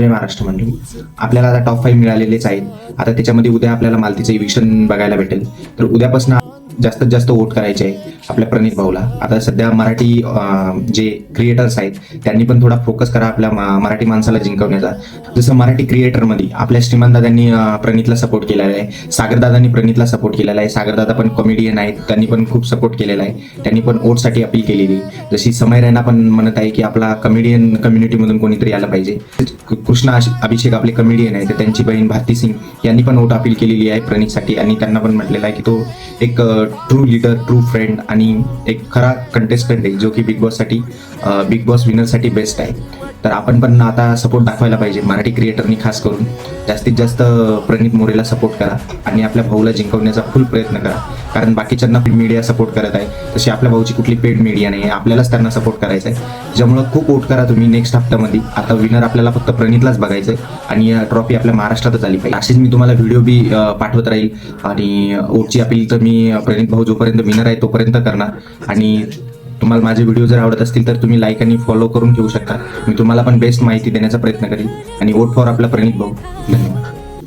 महाराष्ट्र मंडळी आपल्याला आता टॉप 5 मिळालेलेच आहेत. आता त्याच्यामध्ये उद्या आपल्याला मालतीचं इव्हिक्शन बघायला भेटेल. तर उद्यापासून जास्तीत जास्त वोट करायचे आहे आपल्या प्रणित भाऊला. आता सध्या मराठी जे क्रिएटर्स आहेत त्यांनी पण थोडा फोकस करा आपल्या मराठी माणसाला जिंकवण्याचा. जसं मराठी क्रिएटरमध्ये आपल्या श्रीमंतदादांनी प्रणितला सपोर्ट केलेला आहे, सागरदादांनी प्रणितला सपोर्ट केलेला आहे. सागरदादा पण कॉमेडियन आहेत, त्यांनी पण खूप सपोर्ट केलेला आहे. त्यांनी पण वोटसाठी अपील केलेली. जशी समय रैना पण म्हणत आहे की आपला कमेडियन कम्युनिटीमधून कोणीतरी आलं पाहिजे. कृष्णा अभिषेक आपले कमेडियन आहे, तर त्यांची बहीण भारती सिंग यांनी पण वोट अपील केलेली आहे प्रणितसाठी. आणि त्यांना पण म्हटलेलं आहे की तो एक ट्रू लीडर, ट्रू फ्रेंड आणि एक खरा कंटेस्टंट आहे, जो की बिग बॉस विनरसाठी बेस्ट आहे. तर आपण पण आता सपोर्ट दाखवायला पाहिजे. मराठी क्रिएटरनी खास करून जास्तीत जास्त प्रणित मोरेला सपोर्ट करा आणि आपल्या भाऊला जिंकवण्याचा फुल प्रयत्न करा. कारण बाकीच्यांना मीडिया सपोर्ट करत आहे, तशी आपल्या भाऊची कुठली पेड मीडिया नाही आहे. आपल्यालाच त्यांना सपोर्ट करायचा आहे. त्याच्यामुळे खूप वोट करा तुम्ही नेक्स्ट हप्त्यामध्ये. आता विनर आपल्याला फक्त प्रणितलाच बघायचं आहे आणि ट्रॉफी आपल्या महाराष्ट्रातच आली पाहिजे. अशीच मी तुम्हाला व्हिडिओ बी पाठवत राहील. आणि वोटची अपील तर मी प्रणित भाऊ जोपर्यंत विनर आहे तोपर्यंत करणार. आणि तुम्हाला माझे व्हिडिओ जर आवडत असतील तर तुम्ही लाईक आणि फॉलो करून ठेवू शकता. मी तुम्हाला पण बेस्ट माहिती देण्याचा प्रयत्न करेल. आणि वोट फॉर आपला प्रणित भाऊ. धन्यवाद.